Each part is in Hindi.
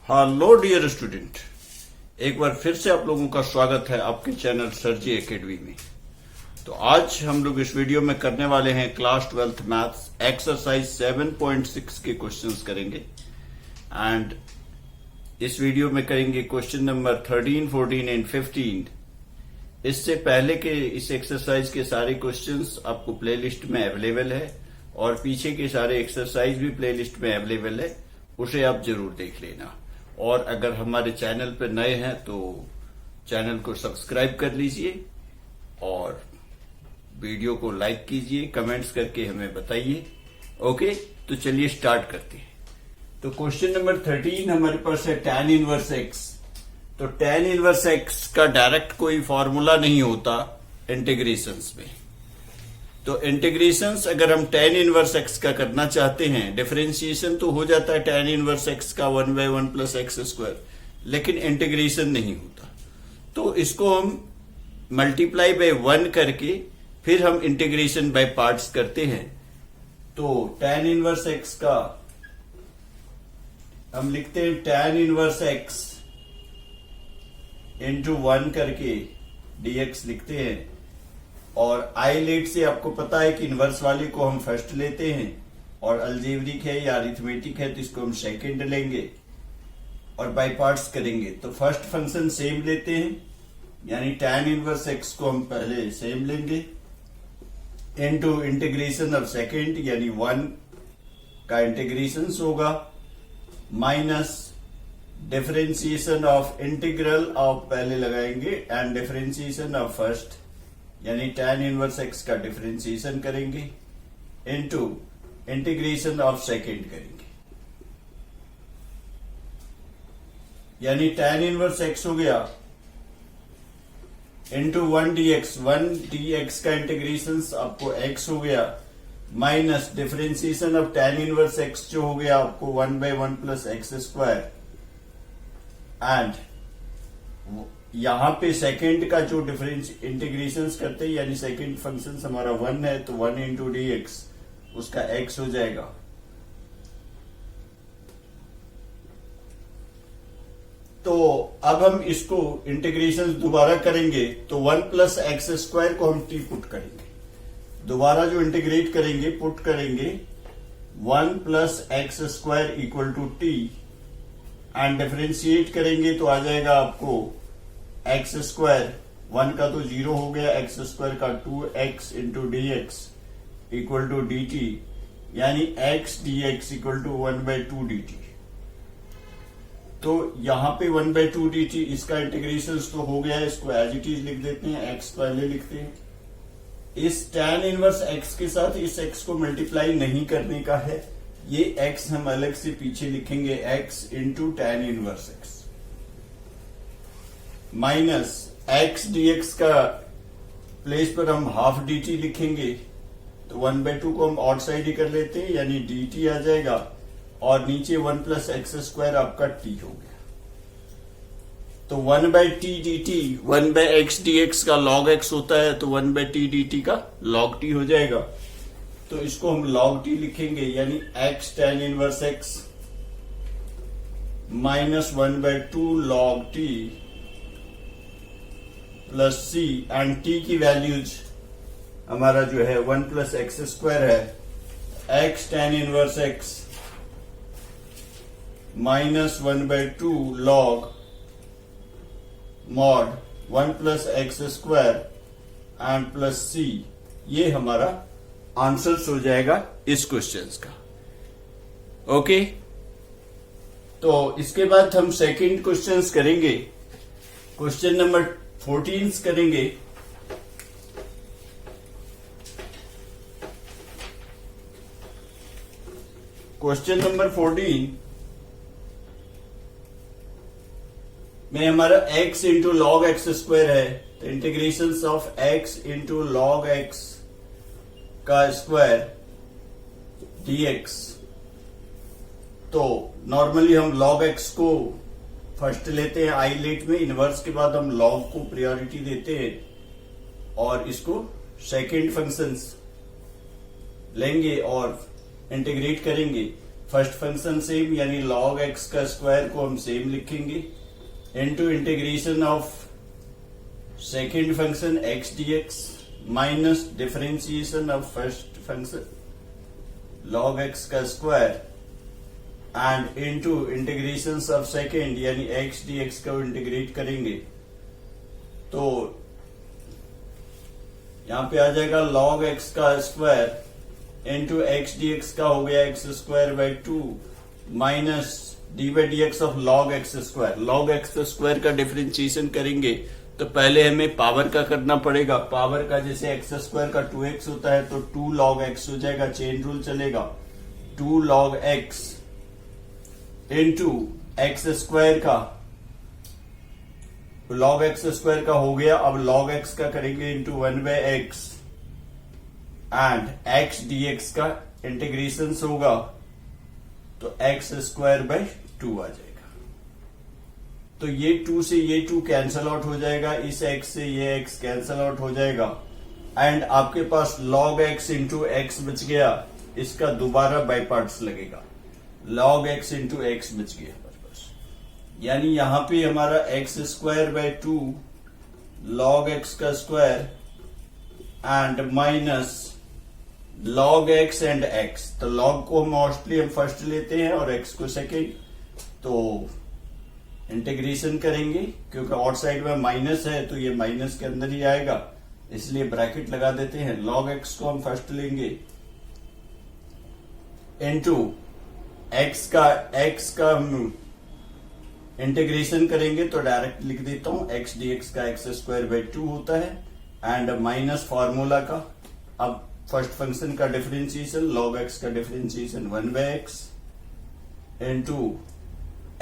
हेलो डियर स्टूडेंट, एक बार फिर से आप लोगों का स्वागत है आपके चैनल सरजी एकेडमी में। तो आज हम लोग इस वीडियो में करने वाले हैं क्लास 12th मैथ्स एक्सरसाइज 7.6 के क्वेश्चंस करेंगे। एंड इस वीडियो में करेंगे क्वेश्चन नंबर 13, 14 एंड 15। इससे पहले के इस एक्सरसाइज के सारे क्वेश्चंस आपको प्लेलिस्ट में अवेलेबल है और पीछे के सारे एक्सरसाइज भी प्लेलिस्ट में अवेलेबल है, उसे आप जरूर देख लेना। और अगर हमारे चैनल पर नए हैं तो चैनल को सब्सक्राइब कर लीजिए और वीडियो को लाइक कीजिए, कमेंट्स करके हमें बताइए। ओके, तो चलिए स्टार्ट करते हैं। तो क्वेश्चन नंबर 13 हमारे पास है tan इनवर्स x। तो tan इनवर्स x का डायरेक्ट कोई फॉर्मूला नहीं होता इंटीग्रेशंस में। तो इंटीग्रेशंस अगर हम tan इनवर्स x का करना चाहते हैं, डिफरेंशिएशन तो हो जाता है tan इनवर्स x का 1/1 प्लस एक्स स्क्वायर, लेकिन इंटीग्रेशन नहीं होता। तो इसको हम मल्टीप्लाई बाय 1 करके फिर हम इंटीग्रेशन बाय पार्ट्स करते हैं। तो tan इनवर्स x का हम लिखते हैं tan इनवर्स x इंटू 1 करके dx लिखते हैं। और आई लेट से आपको पता है कि इनवर्स वाले को हम फर्स्ट लेते हैं और अलजेब्रिक है या अरिथमेटिक है तो इसको हम सेकंड लेंगे और बाय पार्ट्स करेंगे। तो फर्स्ट फंक्शन सेम लेते हैं, यानी tan इनवर्स x को हम पहले सेम लेंगे इनटू इंटीग्रेशन ऑफ सेकंड, यानी 1 का इंटीग्रेशन होगा minus differentiation of integral of पहले लगाएंगे एंड डिफरेंशिएशन ऑफ फर्स्ट, यानी tan इनवर्स x का डिफरेंशिएशन करेंगे इनटू इंटीग्रेशन ऑफ सेकंड करेंगे, यानी tan इनवर्स x हो गया इनटू 1 dx का इंटीग्रेशन आपको x हो गया minus differentiation of tan inverse x जो हो गया आपको 1/1 प्लस एक्स स्क्वायर। एंड यहां पे सेकंड का जो डिफरेंस इंटीग्रेशन करते हैं, यानी सेकंड फंक्शन हमारा 1 है तो 1 इंटू dx उसका x हो जाएगा। तो अब हम इसको इंटीग्रेशन दोबारा करेंगे तो 1 प्लस एक्स स्क्वायर को हम t पुट करेंगे, दोबारा जो इंटीग्रेट करेंगे पुट करेंगे 1 plus x square equal to T and differentiate करेंगे तो आ जाएगा आपको एक्स स्क्वायर, 1 का तो 0 हो गया, एक्स स्क्वायर का 2x into dx equal to dt, यानी x dx equal to 1/2 dt। तो यहां पे 1/2 dt इसका इंटीग्रेशन तो हो गया है, इसको एज इट इज लिख देते हैं, x पहले लिखते हैं। इस tan इनवर्स x के साथ इस x को मल्टीप्लाई नहीं करने का है, ये x हम अलग से पीछे लिखेंगे, x into tan inverse x minus x dx का प्लेस पर हम हाफ dt लिखेंगे, तो 1/2 को हम आउट साइड ही कर लेते हैं, यानी dt आ जाएगा और नीचे 1 प्लस एक्स स्क्वायर आपका t हो गया। तो 1/t dt 1/x dx का log x होता है, तो 1/t dt का log t हो जाएगा। तो इसको हम log t लिखेंगे, यानी x tan inverse x minus 1/2 log t plus C and t की वैल्यूज हमारा जो है 1 प्लस एक्स स्क्वायर है, x tan inverse x minus 1/2 log mod 1 plus x square and plus C, ये हमारा आंसर हो जाएगा इस क्वेश्चन का। ओके, तो इसके बाद हम सेकंड क्वेश्चन करेंगे, क्वेश्चन नंबर 14 करेंगे। क्वेश्चन नंबर 14 में हमारा x into log x square है, तो integration of x into log x का स्क्वायर dx। तो नॉर्मली हम log x को फर्स्ट लेते हैं आई लेट में, इनवर्स के बाद हम log को प्रायोरिटी देते हैं और इसको सेकेंड फंक्शंस लेंगे और इंटीग्रेट करेंगे। फर्स्ट फंक्शन सेम यानी log x का स्क्वायर को हम सेम लिखेंगे into integration of second function x dx minus differentiation of first function log x का square and into integration of second यानी x dx को इंटीग्रेट करेंगे तो यहां पे आ जाएगा log x का square into x D x का हो गया x square by 2 minus D by D x of log x square. log x square का डिफरेंशिएशन करेंगे तो पहले हमें पावर का करना पड़ेगा। पावर का जैसे एक्स स्क्वायर का 2x होता है तो 2 log x हो जाएगा, चेन रूल चलेगा। 2 log x into x square का log x स्क्वायर का हो गया। अब log x का करेंगे into 1 by x and x dx का इंटीग्रेशन होगा तो x स्क्वायर बाई 2 आ जाएगा। तो ये 2 से ये 2 कैंसल आउट हो जाएगा, इस x से ये x कैंसल आउट हो जाएगा एंड आपके पास log x इंटू एक्स बच गया। इसका दोबारा बाई पार्ट्स लगेगा, log x इंटू एक्स बच गया बस। यानी यहां पे हमारा x square by 2 log x का square and minus log x and x। तो log को मोस्टली हम फर्स्ट लेते हैं और x को सेकेंड, तो इंटीग्रेशन करेंगे क्योंकि आउटसाइड में माइनस है तो ये माइनस के अंदर ही आएगा, इसलिए ब्रैकेट लगा देते हैं। log x को हम फर्स्ट लेंगे इनटू x का हम इंटीग्रेशन करेंगे तो डायरेक्ट लिख देता हूं x dx का x स्क्वायर बाई 2 होता है एंड माइनस फॉर्मूला का। अब फर्स्ट फंक्शन का डिफरेंशिएशन log x का differentiation 1 by x into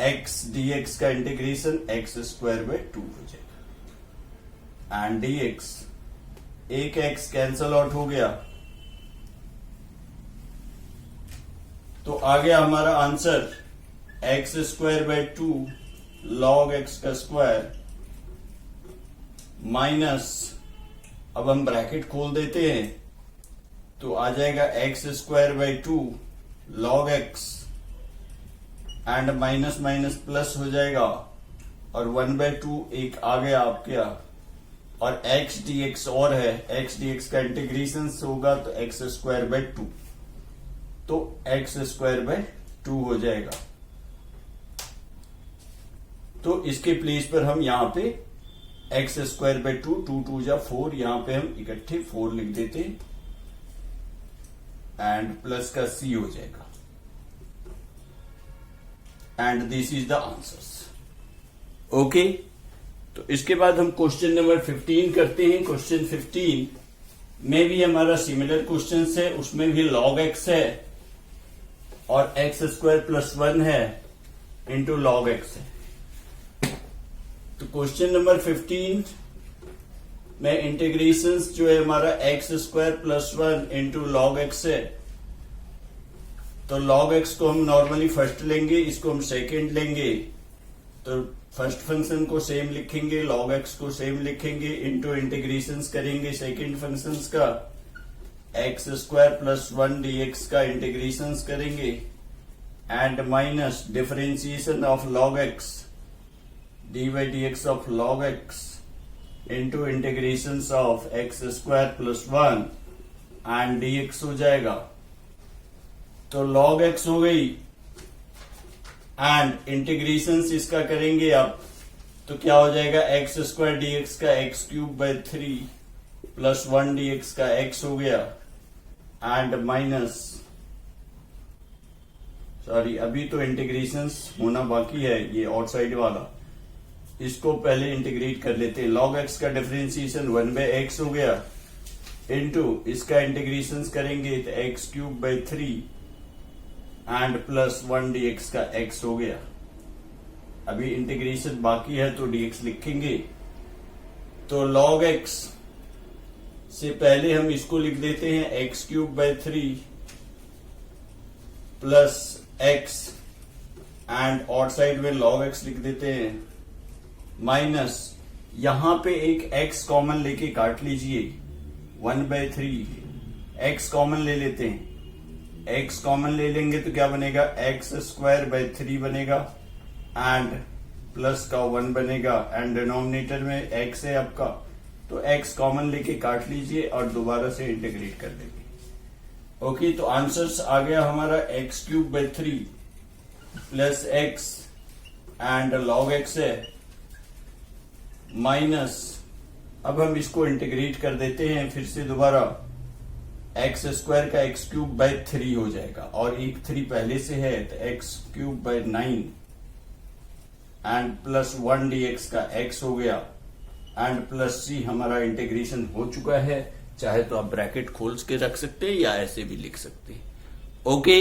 x dx का इंटीग्रेशन x स्क्वायर बाई 2 हो जाएगा एंड dx एक x कैंसल आउट हो गया तो आ गया हमारा answer x square by 2 log x का स्क्वायर माइनस, अब हम ब्रैकेट खोल देते हैं तो आ जाएगा x square by 2 log x and minus minus plus हो जाएगा और 1 बाई 2 एक आ गया आपके और x dx और है, x dx का इंटीग्रेशन होगा तो x स्क्वायर बाई 2 तो x स्क्वायर बाई 2 हो जाएगा। तो इसके प्लेस पर हम यहां पे x स्क्वायर बाई 2 2 2 जा 4 यहां पे हम इकट्ठे 4 लिख देते हैं एंड प्लस का c हो जाएगा and this is the answers. Okay, तो इसके बाद हम क्वेश्चन नंबर 15 करते हैं। क्वेश्चन 15 में भी हमारा सिमिलर क्वेश्चन है, उसमें भी log x है और x स्क्वायर प्लस 1 है इंटू log x है। तो क्वेश्चन नंबर 15 में इंटीग्रेशन जो है हमारा x square plus 1 into log x है। तो log x को हम नॉर्मली फर्स्ट लेंगे, इसको हम सेकेंड लेंगे तो फर्स्ट फंक्शन को सेम लिखेंगे, log x को सेम लिखेंगे इंटू इंटीग्रेशन करेंगे सेकेंड फंक्शन का x स्क्वायर प्लस 1 dx का इंटीग्रेशन करेंगे and minus differentiation of log x dy dx of log x into integration of x square plus 1 and dx हो जाएगा। तो log x हो गई एंड इंटीग्रेशन इसका करेंगे अब तो क्या हो जाएगा x स्क्वायर dx का x cube by 3 plus 1 dx का x हो गया एंड माइनस, सॉरी अभी तो इंटीग्रेशन होना बाकी है, ये आउटसाइड वाला, इसको पहले इंटीग्रेट कर लेते हैं। log x का डिफरेंशिएशन 1 बाई एक्स हो गया इंटू इसका इंटीग्रेशन करेंगे तो x cube by 3 and plus 1 dx का x हो गया। अभी इंटीग्रेशन बाकी है तो dx लिखेंगे। तो log x से पहले हम इसको लिख देते हैं x cube by 3 plus x and outside में log x लिख देते हैं माइनस, यहां पे एक x कॉमन लेके काट लीजिए 1 बाई 3 x कॉमन ले लेते हैं x कॉमन ले लेंगे तो क्या बनेगा, एक्स स्क्वायर बाई 3 बनेगा एंड प्लस का 1 बनेगा एंड डिनोमिनेटर में x है आपका, तो x कॉमन लेके काट लीजिए और दोबारा से इंटीग्रेट कर देंगे। ओके, तो आंसर्स आ गया हमारा x cube by 3 plus x and log x है माइनस, अब हम इसको इंटीग्रेट कर देते हैं फिर से दोबारा, एक्स स्क्वायर का एक्स क्यूब बाई 3 हो जाएगा और एक 3 पहले से है तो x cube by 9 and plus 1 dx का x हो गया एंड प्लस c हमारा इंटीग्रेशन हो चुका है। चाहे तो आप ब्रैकेट खोल के रख सकते हैं या ऐसे भी लिख सकते हैं। ओके।